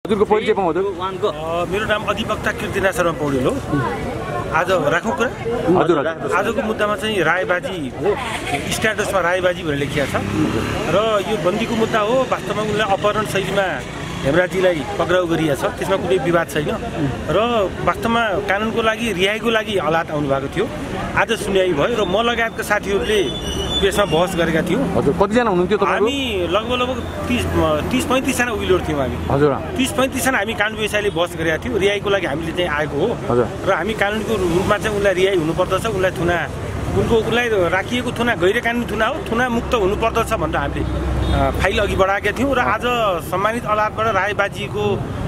हजुरको परिचय पाउँ हजुर? मेरो नाम अधिवक्ता कीर्तिनाथ शर्मा पौडेल हो। आज राखौँ कुरा? हजुर आजको मुद्दामा चाहिँ रायबाजी हो, स्ट्याटसमा रायबाजी भनेर लेखिएको छ र यो बन्दीको मुद्दा हो। वास्तवमा उनलाई अपहरण शैलीमा हेमराजीलाई पक्राउ गरिएको छ, त्यसमा कुनै विवाद छैन र वास्तवमा कानुनको लागि रिहाईको लागि अदालत आउनु भएको थियो। आज सुनवाई भयो र म लगायतका साथीहरूले त्यसमा बहस गरेका थियौँ। हजुर कतिजना हुनुहुन्थ्यो तपाईहरु? हामी लगभग 30-35 जना उइलोड थियौँ। हामी हजुर 30-35 जना हामी कानुन व्यवसायले बहस गरेका थियौँ। रिहाईको लागि हामीले चाहिँ आएको हो र हामी कानुनको रूपमा चाहिँ उनलाई रिहाई हुनुपर्दछ, उनलाई राखिएको थुना गैर कानुनी थुना हो, थुना मुक्त हुनुपर्दछ भनेर हामीले फाइल अघि बढाएका थियौँ र आज सम्मानित अदालतबाट रायबाजीको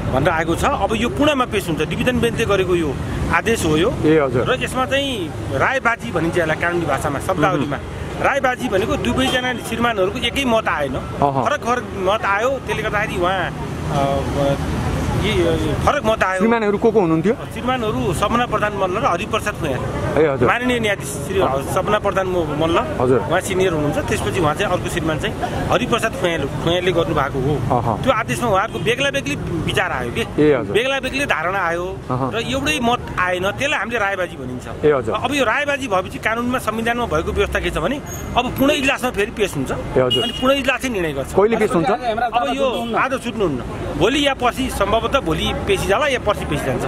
भनेर आएको छ। अब यो पुणामा पेश हुन्छ, डिभिजन बेन्चले गरेको यो आदेश हो यो। र यसमा चाहिँ रायबाजी भनिन्छ यसलाई कानुनी भाषामा, शब्दावलीमा। रायबाजी भनेको दुवैजना श्रीमानहरूको एकै मत आएन, फरक फरक मत आयो। त्यसले गर्दाखेरि उहाँ फरक मत आयो। श्रीमानहरू को हुनुहुन्थ्यो? श्रीमानहरू सपना प्रधान मल्ल र हरिप्रसाद खुयाल, माननीय न्यायाधीश श्री सपना प्रधान मल्ल, उहाँ सिनियर हुनुहुन्छ। त्यसपछि उहाँ चाहिँ अर्को श्रीमान चाहिँ हरिप्रसाद खुयालले गर्नुभएको हो। त्यो आदेशमा उहाँहरूको बेग्ला बेग्लै विचार आयो कि बेग्ला बेग्लै धारणा आयो र एउटै मत आएन, त्यसलाई हामीले रायबाजी भनिन्छ। अब यो रायबाजी भएपछि कानुनमा संविधानमा भएको व्यवस्था के छ भने अब पुणे इजलासमा फेरि पेश हुन्छ अनि पुणे इजलासले निर्णय गर्छ। कहिले पेश हुन्छ? अब यो आज छुट्नुहुन्न, भोलि या पछि सम्भवतः भोलि पेशी जाला या पर्सि पेशी जान्छ।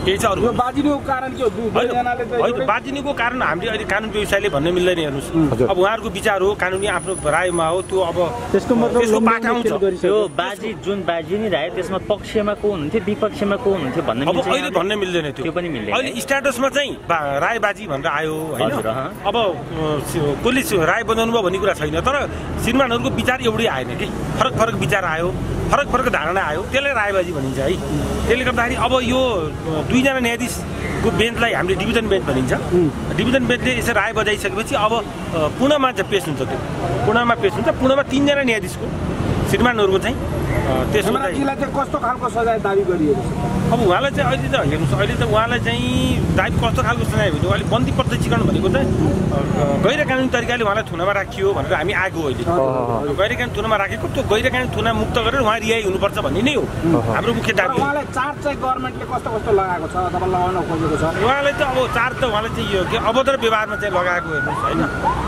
केही छ अरू बाजिनुको कारण के हो? होइन, बाजिनुको कारण हामीले अहिले कानुन व्यवसायले भन्न मिल्दैन। हेर्नुहोस्, अब उहाँहरूको विचार हो, कानुनी आफ्नो रायमा हो, त्यो अब त्यसको पाठ आउँछ। त्यो बाजी जुन बाजी नि राय त्यसमा पक्षमा को हुनुहुन्थ्यो विपक्षमा को हुनुहुन्थ्यो भन्ने अब अहिले भन्न मिल्दैन। त्यो पनि मिल्दैन। अहिले स्ट्याटसमा चाहिँ रायबाजी भनेर आयो होइन। अब कसले राय बनाउनु भयो भन्ने कुरा छैन, तर श्रीमानहरूको विचार एउटै आएन कि फरक फरक विचार आयो, फरक फरक धारणा आयो, त्यसलाई रायबाजी भनिन्छ है। त्यसले गर्दाखेरि अब यो दुईजना न्यायाधीशको बेन्चलाई हामीले डिभिजन बेन्च भनिन्छ। डिभिजन बेन्चले यसरी राय बजाइसकेपछि अब पुणामा चाहिँ पेश हुन्छ। त्यो पुणामा पेश हुन्छ। पुणामा 3 जना न्यायाधीशको श्रीमानहरूको चाहिँ त्यसमा कस्तो खालको सजाय दाबी गरिएको छ? अब उहाँलाई चाहिँ अहिले त हेर्नुहोस्, अहिले त उहाँलाई चाहिँ दाबी कस्तो खालको सजाय भने उहाँले बन्दी प्रत्यक्षीकरण भनेको चाहिँ गैर कानुनी तरिकाले उहाँलाई थुनामा राखियो भनेर हामी आएको। अहिले गैर कानुनी थुनामा राखेको, त्यो गैर कानुनी थुना मुक्त गरेर उहाँ रिहाई हुनुपर्छ भन्ने नै हो हाम्रो मुख्य दाबी। उहाँलाई चार्ज चाहिँ गभर्नमेन्टले कस्तो कस्तो लगाएको छ, तपाईँ लगाउन खोजेको छ? उहाँलाई त अब चार्ज त उहाँलाई चाहिँ यो के अभद्र व्यवहारमा चाहिँ लगाएको हेर्नुहोस् होइन।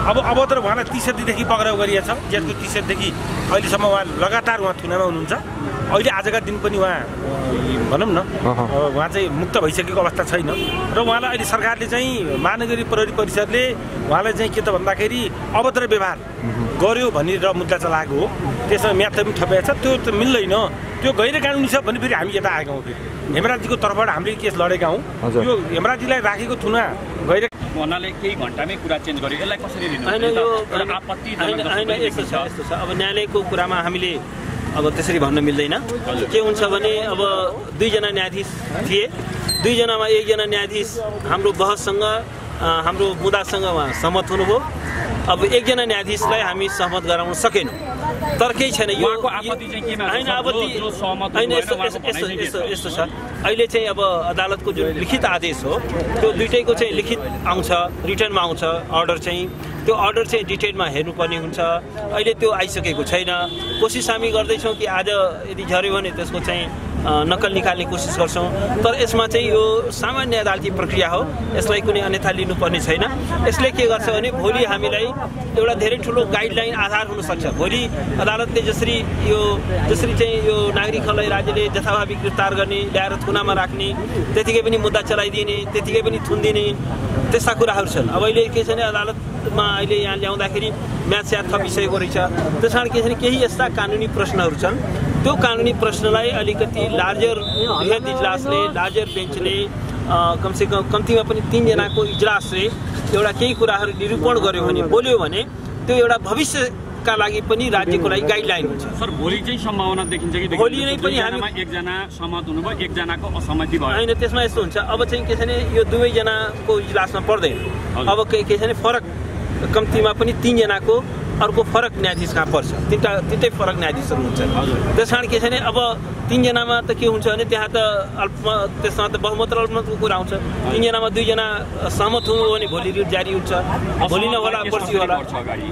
अब अभद्र उहाँलाई 30 देखि पक्राउ गरिएको छ। जेठको 30 देखि अहिलेसम्म उहाँ लगातार उहाँ थुनामा हुनुहुन्छ। अहिले आजका दिन पनि उहाँ भनौँ न उहाँ चाहिँ मुक्त भइसकेको अवस्था छैन र उहाँलाई अहिले सरकारले चाहिँ महानगरी प्रहरी परिषदले उहाँलाई चाहिँ के त भन्दाखेरि अभद्र व्यवहार गर्यो भनेर मुद्दा चलाएको हो। त्यसमा म्याथ पनि थपेको छ, त्यो त मिल्दैन। त्यो गैर कानुनी छ भने फेरि हामी यता आएका हौँ। फेरि हेमराजीको तर्फबाट हामीले केस लडेका हौँ। यो हेमराजीलाई राखेको थुना गैर भन्नाले केही घन्टामै कुरा चेन्ज गर्यो, यसलाई कसरी लिनु? आपत्ति यस्तो छ। अब न्यायालयको कुरामा हामीले अब त्यसरी भन्न मिल्दैन। के हुन्छ भने अब 2 जना न्यायाधीश थिए, 2 जनामा 1 जना न्यायाधीश हाम्रो बहससँग हाम्रो मुद्दासँग उहाँ सहमत हुनुभयो। अब 1 जना न्यायाधीशलाई हामी सहमत गराउन सकेनौँ। तर केही छैन, यो होइन आपत्ति होइन। यस्तो छ, अहिले चाहिँ अब अदालतको जुन लिखित आदेश हो त्यो दुइटैको चाहिँ लिखित आउँछ, रिटर्नमा आउँछ अर्डर चाहिँ। त्यो अर्डर चाहिँ डिटेलमा हेर्नुपर्ने हुन्छ। अहिले त्यो आइसकेको छैन। कोसिस हामी गर्दैछौँ कि आज यदि झऱ्यो भने त्यसको चाहिँ नक्कल निकाल्ने कोसिस गर्छौँ। तर यसमा चाहिँ यो सामान्य अदालती प्रक्रिया हो, यसलाई कुनै अन्यथा लिनुपर्ने छैन। यसले के गर्छ भने भोलि हामीलाई एउटा धेरै ठुलो गाइडलाइन आधार हुनसक्छ। भोलि अदालतले जसरी चाहिँ यो नागरिकहरूलाई राज्यले जथाभावी गिरफ्तार गर्ने, ल्याएर थुनामा राख्ने, त्यतिकै पनि मुद्दा चलाइदिने, त्यतिकै पनि थुनिदिने, त्यस्ता कुराहरू छन्। अब अहिले के छ भने अदालतमा अहिले यहाँ ल्याउँदाखेरि म्याथ स्याथ थपिसकेको रहेछ। त्यस कारण के छ भने केही यस्ता कानुनी प्रश्नहरू छन्। त्यो कानुनी प्रश्नलाई अलिकति लार्जर इजलासले, लार्जर बेन्चले कमसेकम कम्तीमा पनि 3 जनाको इजलासले एउटा केही कुराहरू निरूपण गर्यो भने, बोल्यो भने त्यो एउटा भविष्यका लागि पनि राज्यको लागि गाइडलाइन हुन्छ। सर भोलि चाहिँ सम्भावना देखिन्छ कि भोलि नै पनि हामी 1 जना सहमत हुनुभयो, 1 जनाको असहमति भयो? होइन, त्यसमा यस्तो हुन्छ। अब चाहिँ के छ भने यो 2 जनाको इजलासमा पर्दैन। अब के छ भने फरक कम्तीमा पनि 3 जनाको अर्को फरक न्यायाधीश कहाँ पर्छ, 3टै फरक न्यायाधीशहरू हुन्छ। त्यस कारण के छ भने अब 3 जनामा त के हुन्छ भने त्यहाँ त त्यसमा त बहुमत र अल्पमतको कुरा आउँछ। 3 जनामा 2 जना सहमत हुनु भने भोलि रिट जारी हुन्छ, भोलि न होला पर्सि होला।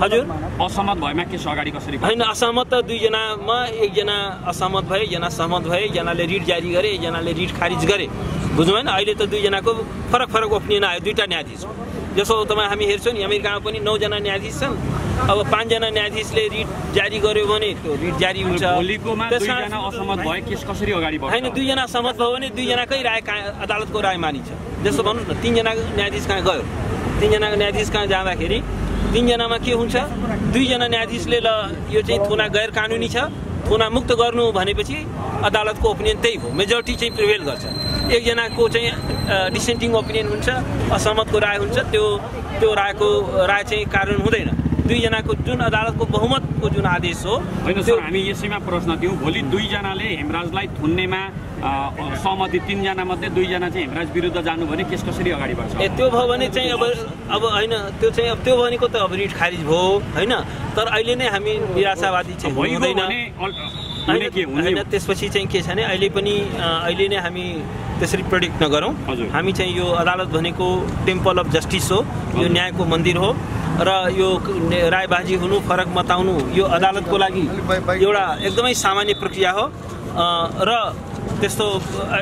हजुर असहमत भएमा के अगाडि कसरी हैन, असहमत त 2 जनामा 1 जना असहमत भए, एकजना सहमत भए, एकजनाले रिट जारी गरे, एकजनाले रिट खारिज गरे। बुझ्नु भएन? अहिले त 2 जनाको फरक ओपिनियन आयो, 2टा न्यायाधीश। जसो तपाईँ हामी हेर्छौँ नि अमेरिकामा पनि 9 जना न्यायाधीश छन्। अब 5 जना न्यायाधीशले रिट जारी गर्यो भने त्यो रिट जारी हुन्छ। भोलिकोमा 2 जना असहमत भए केस कसरी अगाडि बढ्छ? हैन, 2 जना सहमत भयो भने 2 जनाकै राय अदालतको राय मानिन्छ। जस्तो भन्नुहोस् न 3 जना न्यायाधीश कहाँ गयो, 3 जना न्यायाधीश कहाँ जाँदाखेरि 3 जनामा के हुन्छ, 2 जना न्यायाधीशले ल यो चाहिँ थुना गैर कानुनी छ, थुना मुक्त गर्नु भनेपछि अदालतको ओपिनियन त्यही भयो, मेजोरिटी चाहिँ प्रिभेल गर्छ। 1 जनाको चाहिँ डिसेन्टिङ ओपिनियन हुन्छ, असहमतको राय हुन्छ, त्यो राय चाहिँ कानुन हुँदैन। 2 जनाको जुन अदालतको बहुमतको जुन आदेश हो। होइन सर, हामी यसैमा प्रश्न दिउँ, भोलि 2 जनाले हेमराजलाई थुन्नेमा सहमति, 3 जना मध्ये 2 जना चाहिँ हेमराज विरुद्ध जानु भने केस कसरी अगाडि बढ्छ? त्यो भयो भने चाहिँ अब होइन, त्यो चाहिँ अब त्यो भनेको त अब रिट खारिज भयो होइन। तर अहिले नै हामी निराशावादी चाहिँ हुँदैन होइन। त्यसपछि चाहिँ के छ भने अहिले नै हामी त्यसरी प्रेडिक्ट नगरौँ। हामी चाहिँ यो अदालत भनेको टेम्पल अफ जस्टिस हो, यो न्यायको मन्दिर हो र यो रायबाजी हुनु, फरक मताउनु यो अदालतको लागि एउटा एकदमै सामान्य प्रक्रिया हो। र त्यस्तो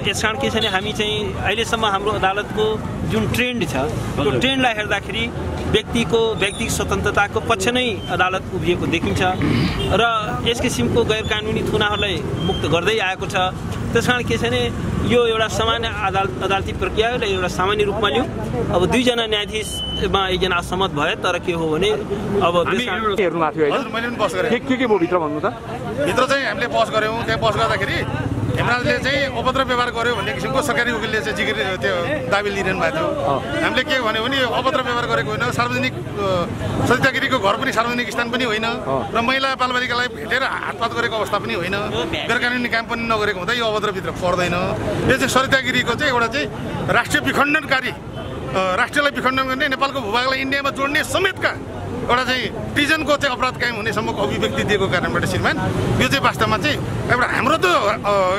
यस कारण के छ भने हामी चाहिँ अहिलेसम्म हाम्रो अदालतको जुन ट्रेन्ड छ त्यो ट्रेन्डलाई हेर्दाखेरि व्यक्तिक स्वतन्त्रताको पक्ष नै अदालत उभिएको देखिन्छ र यस किसिमको गैर कानुनी थुनाहरूलाई मुक्त गर्दै आएको छ। त्यस कारण के छ भने यो एउटा सामान्य अदालती प्रक्रियालाई एउटा सामान्य रूपमा लिउँ। अब 2 जना न्यायाधीशमा 1 जना असहमत भए, तर के हो भने अब हेर्नु भएको थियो हजुर, मैले पनि बस गरेँ। के भयो भित्र भन्नु त? भित्र चाहिँ हामीले बस गऱ्यौँ। त्यहाँ बस गर्दाखेरि हेमराजले चाहिँ अभद्र व्यवहार गर्यो भन्ने किसिमको सरकारी वकिलले चाहिँ जिकिर त्यो दाबी लिइरहनु भएको थियो। हामीले के भन्यो भने अभद्र व्यवहार गरेको होइन, सार्वजनिक सरितागिरीको घर पनि सार्वजनिक स्थान पनि होइन र महिला बालबालिकालाई भेटेर हातपात गरेको अवस्था पनि होइन, गैरकानुनी काम पनि नगरेको हुँदा यो अभद्रभित्र पर्दैन। यो चाहिँ सरितागिरीको चाहिँ एउटा चाहिँ राष्ट्रिय विखण्डनकारी, राष्ट्रलाई विखण्डन गर्ने, नेपालको भूभागलाई इन्डियामा जोड्ने समेतका एउटा चाहिँ ट्रिजनको चाहिँ अपराध कायम हुनेसम्मको अभिव्यक्ति दिएको कारणबाट श्रीमान यो चाहिँ वास्तवमा चाहिँ एउटा हाम्रो त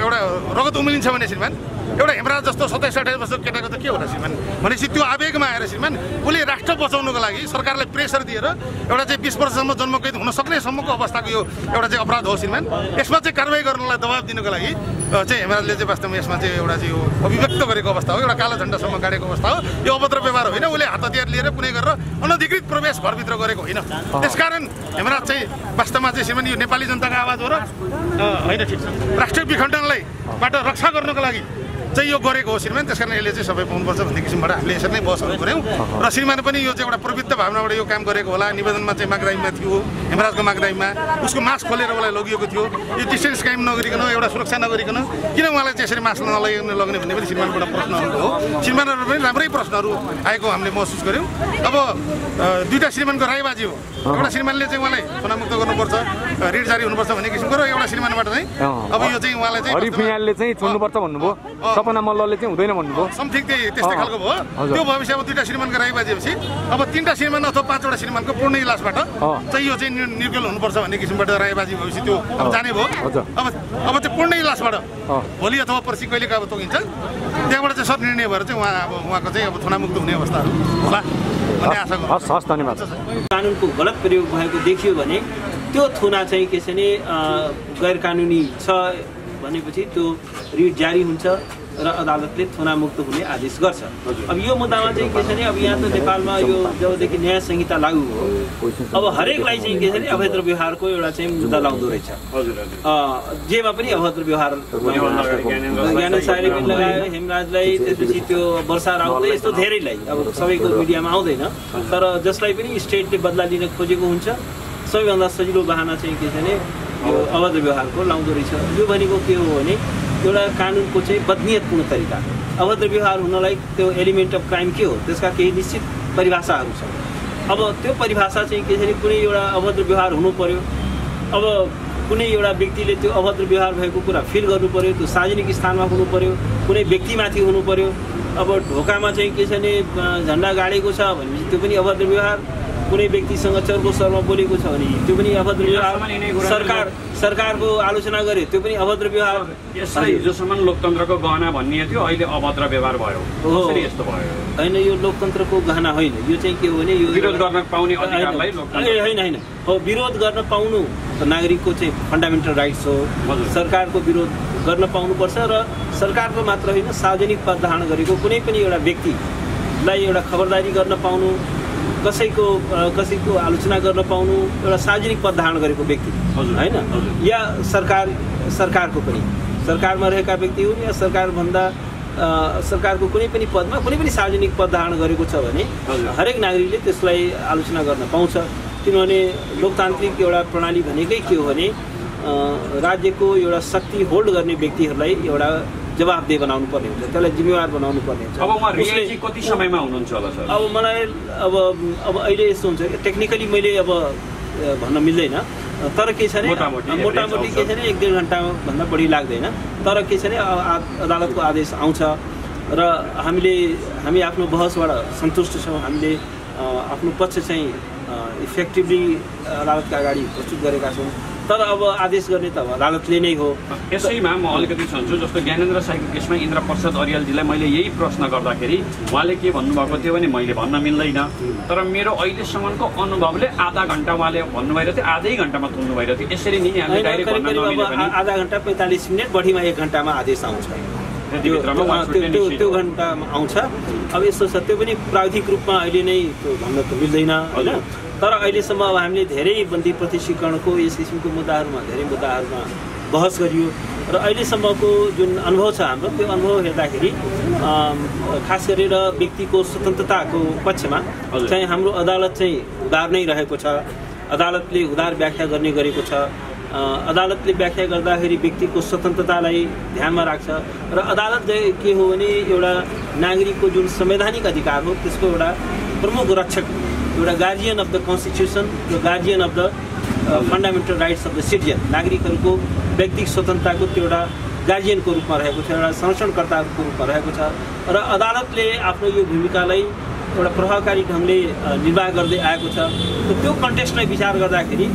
एउटा रगत उम्लिन्छ भने श्रीमान एउटा हेमराज जस्तो 27-28 वर्षको केटाको त के होला श्रीमान भनेपछि त्यो आवेगमा आएर श्रीमान उसले राष्ट्र बचाउनको लागि सरकारलाई प्रेसर दिएर एउटा चाहिँ 20 वर्षसम्म जन्मकैद हुन सक्ने सम्मको अवस्थाको यो एउटा चाहिँ अपराध हो श्रीमान। यसमा चाहिँ कारबाही गर्नलाई दबाब दिनको लागि चाहिँ हेमराजले चाहिँ वास्तवमा यसमा चाहिँ एउटा चाहिँ यो अभिव्यक्त गरेको अवस्था हो, एउटा कालो झण्डासम्म गाडेको अवस्था हो। यो अभद्र व्यवहार होइन, उसले हात हतियार लिएर कुनै गरेर अनधिकृत प्रवेश घरभित्र गरेको होइन। त्यसकारण हेमराज चाहिँ वास्तवमा चाहिँ श्रीमान यो नेपाली जनताको आवाज हो र होइन ठिक छ, राष्ट्रिय विखण्डनलाई बाट रक्षा गर्नको लागि चाहिँ यो गरेको हो श्रीमान। त्यसकारण यसले चाहिँ सबै पाउनुपर्छ भन्ने किसिमबाट हामीले यसरी नै बसहरू गऱ्यौँ र श्रीमान पनि यो चाहिँ एउटा प्रवृत्त भावनाबाट यो काम गरेको होला। निवेदनमा चाहिँ मागदाईमा थियो, हेमराजको मागदाईमा उसको मास्क खोलेर उसलाई लगिएको थियो। यो डिस्टेन्स कायम नगरिकन, एउटा सुरक्षा नगरिकन किन उहाँलाई चाहिँ यसरी मास्क नलग्ने भन्ने पनि श्रीमानबाट प्रश्नहरू हो। श्रीमानहरू पनि राम्रै प्रश्नहरू आएको हामीले महसुस गऱ्यौँ। अब 2टा श्रीमानको रायबाजी हो, एउटा श्रीमानले चाहिँ उहाँलाई थुनामुक्त गर्नुपर्छ, रिट जारी हुनुपर्छ भन्ने किसिमको र एउटा श्रीमानबाट चाहिँ अब यो चाहिँ उहाँलाई चाहिँ हरिफियालले चाहिँ छोड्नुपर्छ भन्नुभयो, सपना मल्लले चाहिँ हुँदैन भन्नुभयो, समथिङ त्यस्तै खालको भयो। त्यो भएपछि अब 2टा श्रीमानको राय बाजेपछि अब 3टा श्रीमान अथवा 5वटा श्रीमानको पूर्ण इलाजबाट चाहिँ यो चाहिँ निर्गल हुनुपर्छ भन्ने किसिमबाट रायबाजी भएपछि त्यो अब जाने भयो। अब चाहिँ पूर्ण इलाजबाट भोलि अथवा पर्सि कहिले अब तोकिन्छ, त्यहाँबाट चाहिँ निर्णय भएर चाहिँ उहाँको चाहिँ अब थुनामुक्त हुने अवस्थाहरू होला भन्ने आशा गर्छु। हस्, धन्यवाद। कानुनको गलत प्रयोग भएको देखियो भने त्यो थुना चाहिँ के छ भने गैर कानुनी छ भनेपछि त्यो रिट जारी हुन्छ र अदालतले थुनामुक्त हुने आदेश गर्छ। अब यो मुद्दामा चाहिँ के छ भने अब यहाँ त नेपालमा यो जबदेखि न्याय संहिता लागू हो अब हरेकलाई चाहिँ के छ भने अभद्र व्यवहारको एउटा चाहिँ मुद्दा लाउँदो रहेछ। जेमा पनि अभद्र व्यवहार ज्ञानेन्द्र सायले पनि लगायो, हेमराजलाई, त्यसपछि त्यो वर्षा राउतले, यस्तो धेरैलाई अब सबैको मिडियामा आउँदैन, तर जसलाई पनि स्टेटले बदला लिन खोजेको हुन्छ सबैभन्दा सजिलो बहाना चाहिँ के छ भने यो अभद्र व्यवहारको लाउँदो रहेछ। यो भनेको के हो भने एउटा कानुनको चाहिँ बदनियतपूर्ण तरिका, अभद्र व्यवहार हुनलाई त्यो एलिमेन्ट अफ क्राइम के हो त्यसका केही निश्चित परिभाषाहरू छन्। अब त्यो परिभाषा चाहिँ के छ भने कुनै एउटा अभद्र व्यवहार हुनु पर्यो, अब कुनै एउटा व्यक्तिले त्यो अभद्र व्यवहार भएको कुरा फिल गर्नु पर्यो, त्यो सार्वजनिक स्थानमा हुनु पर्यो, कुनै व्यक्तिमाथि हुनु पर्यो। अब ढोकामा चाहिँ के छ भने झन्डा गाडेको छ भनेपछि त्यो पनि अभद्र व्यवहार, कुनै व्यक्तिसँग चर्को स्वरमा बोलेको छ भने त्यो पनि अभद्र व्यवहार, सरकारको आलोचना गर्यो त्यो पनि अभद्र व्यवहार। यसलाई हिजोसम्म लोकतन्त्रको गहना भनिए थियो, अहिले अभद्र व्यवहार भयो, कसरी यस्तो भयो? होइन, यो लोकतन्त्रको गहना होइन, यो चाहिँ के हो भने यो विरोध गर्न पाउने अधिकारलाई होइन हो, विरोध गर्न पाउनु नागरिकको चाहिँ फन्डामेन्टल राइट्स हो। सरकारको विरोध गर्न पाउनुपर्छ र सरकारको मात्र होइन, सार्वजनिक पद धारण गरेको कुनै पनि एउटा व्यक्तिलाई एउटा खबरदारी गर्न पाउनु, कसैको आलोचना गर्न पाउनु एउटा सार्वजनिक पद धारण गरेको व्यक्ति होइन, या सरकारको पनि सरकारमा रहेका व्यक्ति हुन् या सरकारको कुनै पनि पदमा कुनै पनि सार्वजनिक पद धारण गरेको छ भने हरेक नागरिकले त्यसलाई आलोचना गर्न पाउँछ। किनभने लोकतान्त्रिक एउटा प्रणाली भनेकै के हो भने राज्यको एउटा शक्ति होल्ड गर्ने व्यक्तिहरूलाई एउटा जवाबदेह बनाउनु पर्ने हुन्छ, त्यसलाई जिम्मेवार बनाउनु पर्ने हुन्छ। अब उहाँ रियायत कति समयमा हुनुहुन्छ होला सर? अब मलाई अब अहिले यस्तो हुन्छ कि टेक्निकली मैले अब भन्न मिल्दैन, तर के छ भने मोटामोटी के छ भने 1-1.5 घन्टाभन्दा बढी लाग्दैन। तर के छ भने अदालतको आदेश आउँछ र हामी आफ्नो बहसबाट सन्तुष्ट छौँ, हामीले आफ्नो पक्ष चाहिँ इफेक्टिभली अदालतका अगाडि प्रस्तुत गरेका छौँ। तर अब आदेश गर्ने त अब अदालतले नै हो। यसैमा म अलिकति भन्छु, जस्तो ज्ञानेन्द्र साईको केसमा इन्द्र प्रसाद अर्यालजीलाई मैले यही प्रश्न गर्दाखेरि उहाँले के भन्नुभएको थियो भने मैले भन्न मिल्दैन, तर मेरो अहिलेसम्मको अनुभवले आधा घन्टा उहाँले भन्नुभएको थियो, आधै घन्टामा तुल्नु भइरहेको थियो। यसरी नै हामीले डाइरेक्ट भन्न नमिले पनि आधा घन्टा 45 मिनट, बढीमा 1 घन्टामा आदेश आउँछ, त्यो घन्टामा आउँछ। अब यस्तो छ, त्यो पनि प्राविधिक रूपमा अहिले नै त्यो भन्न त मिल्दैन होइन। तर अहिलेसम्म अब हामीले धेरै बन्दी प्रत्यक्षीकरणको यस किसिमको धेरै मुद्दाहरूमा बहस गरियो र अहिलेसम्मको जुन अनुभव छ हाम्रो, त्यो अनुभव हेर्दाखेरि खास गरेर व्यक्तिको स्वतन्त्रताको पक्षमा चाहिँ हाम्रो अदालत चाहिँ उदार नै रहेको छ। अदालतले उदार व्याख्या गर्ने गरेको छ। अदालतले व्याख्या गर्दाखेरि व्यक्तिको स्वतन्त्रतालाई ध्यानमा राख्छ र अदालत के हो भने एउटा नागरिकको जुन संवैधानिक अधिकार हो त्यसको एउटा प्रमुख रक्षक, एउटा guardian of the constitution, guardian of the fundamental rights of the citizen, नागरिकहरूको व्यक्तिगत स्वतन्त्रताको त्यो एउटा गार्जियनको रूपमा रहेको छ, एउटा संरक्षणकर्ताको रूपमा रहेको छ र अदालतले आफ्नो यो भूमिकालाई एउटा प्रभावकारी ढङ्गले निर्वाह गर्दै आएको छ। त्यो कन्टेक्स्टलाई विचार गर्दाखेरि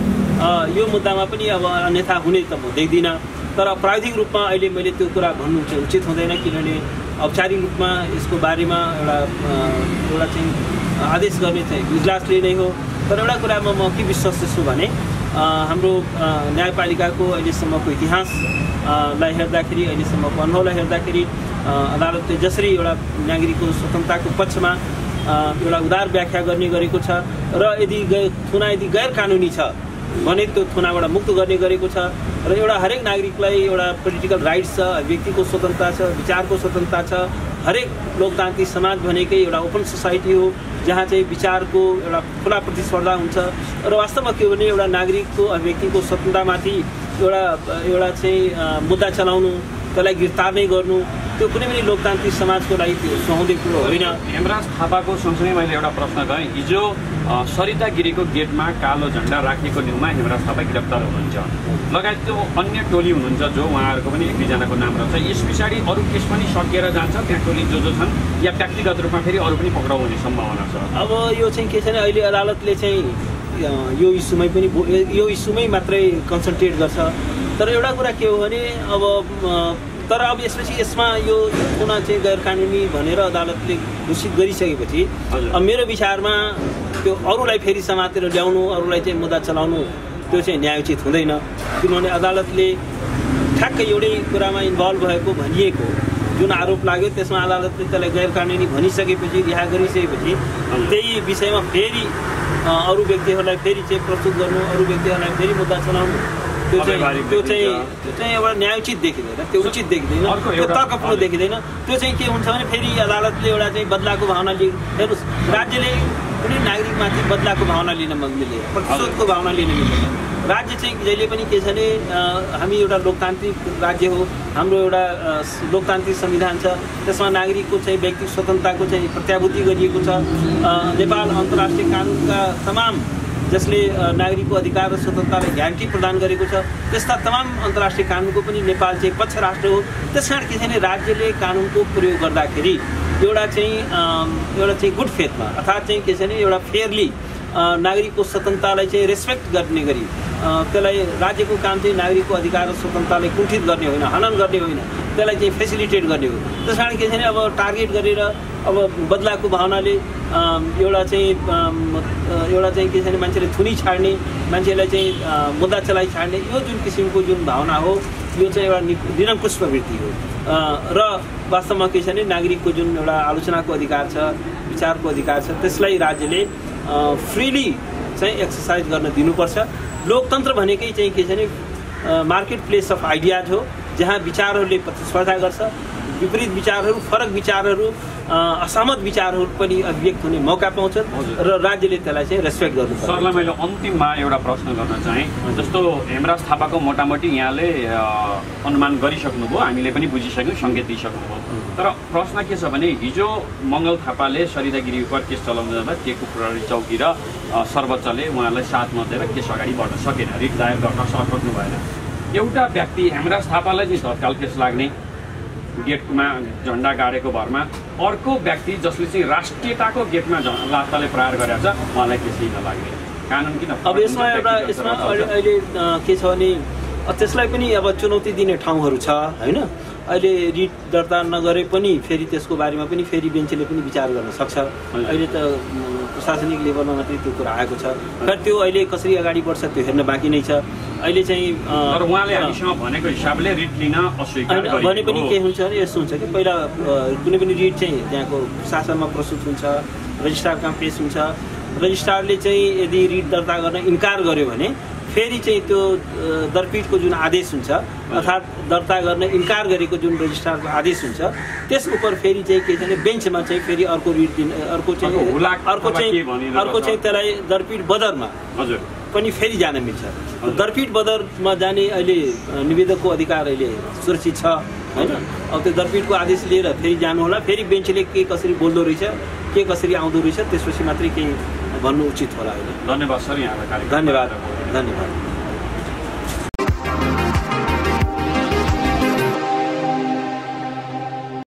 यो मुद्दामा पनि अब अन्यथा हुने त म देख्दिनँ। तर प्राविधिक रूपमा अहिले मैले त्यो कुरा भन्नु चाहिँ उचित हुँदैन, किनभने औपचारिक रूपमा यसको बारेमा एउटा चाहिँ आदेश गर्ने चाहिँ इजलासले नै हो। तर एउटा कुरामा म के विश्वस्त छु भने हाम्रो न्यायपालिकाको अहिलेसम्मको इतिहासलाई हेर्दाखेरि, अहिलेसम्मको अनुभवलाई हेर्दाखेरि अदालतले जसरी एउटा नागरिकको स्वतन्त्रताको पक्षमा एउटा उदार व्याख्या गर्ने गरेको छ र यदि गैर कानुनी छ भने त्यो थुनाबाट मुक्त गर्ने गरेको छ र एउटा हरेक नागरिकलाई एउटा पोलिटिकल राइट्स छ, व्यक्तिको स्वतन्त्रता छ, विचारको स्वतन्त्रता छ। हरेक लोकतान्त्रिक समाज भनेकै एउटा ओपन सोसाइटी हो जहाँ चाहिँ विचारको एउटा खुला प्रतिस्पर्धा हुन्छ र वास्तवमा के हो भने एउटा नागरिकको व्यक्तिको स्वतन्त्रतामाथि एउटा चाहिँ मुद्दा चलाउनु, त्यसलाई गिरफ्तार नै गर्नु, त्यो कुनै पनि लोकतान्त्रिक समाजको लागि त्यो सुहाउँदो कुरो होइन। हेमराज थापाको सँगसँगै मैले एउटा प्रश्न गरेँ, हिजो सरिता गिरीको गेटमा कालो झन्डा राखेको न्युमा हेमराज थापा गिरफ्तार हुनुहुन्छ, लगायत त्यो अन्य टोली हुनुहुन्छ जो उहाँहरूको पनि 1-2जनाको नाम रहन्छ। यस पछाडि अरू केस पनि सकिएर जान्छ, त्यहाँ टोली जो छन् या व्यक्तिगत रूपमा फेरि अरू पनि पक्राउ हुने सम्भावना छ? अब यो चाहिँ के छ भने अहिले अदालतले चाहिँ यो इस्युमै मात्रै कन्सन्ट्रेट गर्छ। तर एउटा कुरा के हो भने अब यसपछि यसमा यो थुना चाहिँ गैर कानुनी भनेर अदालतले घोषित गरिसकेपछि अब मेरो विचारमा त्यो अरूलाई फेरि समातेर ल्याउनु, अरूलाई चाहिँ मुद्दा चलाउनु त्यो चाहिँ न्यायोचित हुँदैन। किनभने अदालतले ठ्याक्कै एउटै कुरामा इन्भल्भ भएको भनिएको जुन आरोप लाग्यो त्यसमा अदालतले त्यसलाई गैर कानुनी भनिसकेपछि, रिहा गरिसकेपछि त्यही विषयमा फेरि अरू व्यक्तिहरूलाई फेरि चाहिँ प्रस्तुत गर्नु, अरू व्यक्तिहरूलाई फेरि मुद्दा चलाउनु त्यो चाहिँ एउटा न्यायोचित देखिँदैन, त्यो उचित देखिँदैन, त्यो तर्कपूर्ण देखिँदैन। त्यो चाहिँ के हुन्छ भने फेरि अदालतले एउटा चाहिँ बदलाको भावना हेर्नुहोस्, राज्यले कुनै नागरिकमाथि बदलाको भावना लिन मिल्दैन, प्रतिशोधको भावना लिन मिल्दैन। राज्य चाहिँ जहिले पनि के छ भने हामी एउटा लोकतान्त्रिक राज्य हो, हाम्रो एउटा लोकतान्त्रिक संविधान छ, त्यसमा नागरिकको चाहिँ व्यक्तिगत स्वतन्त्रताको चाहिँ प्रत्याभूति गरिएको छ। नेपाल अन्तर्राष्ट्रिय कानुनका तमाम जसले नागरिकको अधिकार र स्वतन्त्रतालाई ग्यारेन्टी प्रदान गरेको छ त्यस्ता तमाम अन्तर्राष्ट्रिय कानुनको पनि नेपाल चाहिँ पक्ष राष्ट्र हो। त्यसकारण के छ भने राज्यले कानुनको प्रयोग गर्दाखेरि एउटा चाहिँ गुड फेथमा अर्थात् चाहिँ के छ भने एउटा फेयरली नागरिकको स्वतन्त्रतालाई चाहिँ रेस्पेक्ट गर्ने गरी त्यसलाई राज्यको काम चाहिँ नागरिकको अधिकार र स्वतन्त्रतालाई कुण्ठित गर्ने होइन, हनन गर्ने होइन, त्यसलाई चाहिँ फेसिलिटेट गर्ने हो। त्यस कारण के छ भने अब टार्गेट गरेर अब बदलाको भावनाले एउटा चाहिँ के छ भने मान्छेले थुनी छाड्ने, मान्छेलाई चाहिँ मुद्दा चलाइ छाड्ने, यो जुन किसिमको जुन भावना हो यो चाहिँ एउटा निरङ्कुश प्रवृत्ति हो। र वास्तवमा के छ भने नागरिकको जुन एउटा आलोचनाको अधिकार छ, विचारको अधिकार छ, त्यसलाई राज्यले फ्रिली चाहिँ एक्सर्साइज गर्न दिनुपर्छ। लोकतन्त्र भनेकै चाहिँ के छ भने मार्केट प्लेस अफ आइडियाज हो, जहाँ विचारहरूले प्रतिस्पर्धा गर्छ, विपरीत विचारहरू, फरक विचारहरू, असहमत विचारहरू पनि अभिव्यक्त हुने मौका पाउँछन् र राज्यले त्यसलाई चाहिँ रेस्पेक्ट गर्नुपर्छ। सरलाई मैले अन्तिममा एउटा प्रश्न गर्न चाहेँ। जस्तो हेमराज थापाको मोटामोटी यहाँले अनुमान गरिसक्नुभयो, हामीले पनि बुझिसक्यौँ, सङ्केत दिइसक्नुभयो। तर प्रश्न के छ भने हिजो मङ्गल थापाले सरिता गिरी उप केस चलाउन जाँदा टेकु प्रहरी चौकी र सर्वोच्चले उहाँलाई साथ नदिएर केस अगाडि बढ्न सकेन, रिट दायर गर्न सक्नु भएन। एउटा व्यक्ति हेमराज थापालाई चाहिँ तत्काल केस लाग्ने, गेटमा झन्डा गाडेको भरमा, अर्को व्यक्ति जसले चाहिँ राष्ट्रियताको गेटमा लात्ताले प्रहार गरेको छ उहाँलाई केही नलाग्ने, कानुन किन? अब यसमा अहिले के छ भने त्यसलाई पनि अब चुनौती दिने ठाउँहरू छ होइन। अहिले रिट दर्ता नगरे पनि फेरि त्यसको बारेमा पनि फेरि बेन्चले पनि विचार गर्न सक्छ। अहिले त प्रशासनिक लेभलमा मात्रै त्यो कुरा आएको छ, तर त्यो अहिले कसरी अगाडि बढ्छ त्यो हेर्न बाँकी नै छ। अहिले चाहिँ उहाँले हामीसँग भनेको हिसाबले रिट लिन अस्वीकार भने पनि के हुन्छ भने यस्तो हुन्छ कि पहिला कुनै पनि रिट चाहिँ त्यहाँको शासनमा प्रस्तुत हुन्छ, रजिस्ट्रारमा पेश हुन्छ। रजिस्ट्रारले चाहिँ यदि रिट दर्ता गर्न इन्कार गर्यो भने फेरि चाहिँ त्यो दरपीठको जुन आदेश हुन्छ अर्थात् दर्ता गर्न इन्कार गरेको जुन रजिस्ट्रारको आदेश हुन्छ त्यस उप फेरि चाहिँ के छ भने बेन्चमा चाहिँ फेरि अर्को रिट दिन अर्को चाहिँ त्यसलाई दरपीठ बदरमा पनि फेरि जान मिल्छ। दरपीठ बदरमा जाने अहिले निवेदकको अधिकार अहिले सुरक्षित छ होइन। अब त्यो दरपीठको आदेश लिएर फेरि जानु होला, फेरि बेन्चले के कसरी बोल्दो रहेछ, के कसरी आउँदो रहेछ त्यसपछि मात्रै केही भन्नु उचित होला। अहिले धन्यवाद सर, यहाँलाई धन्यवाद।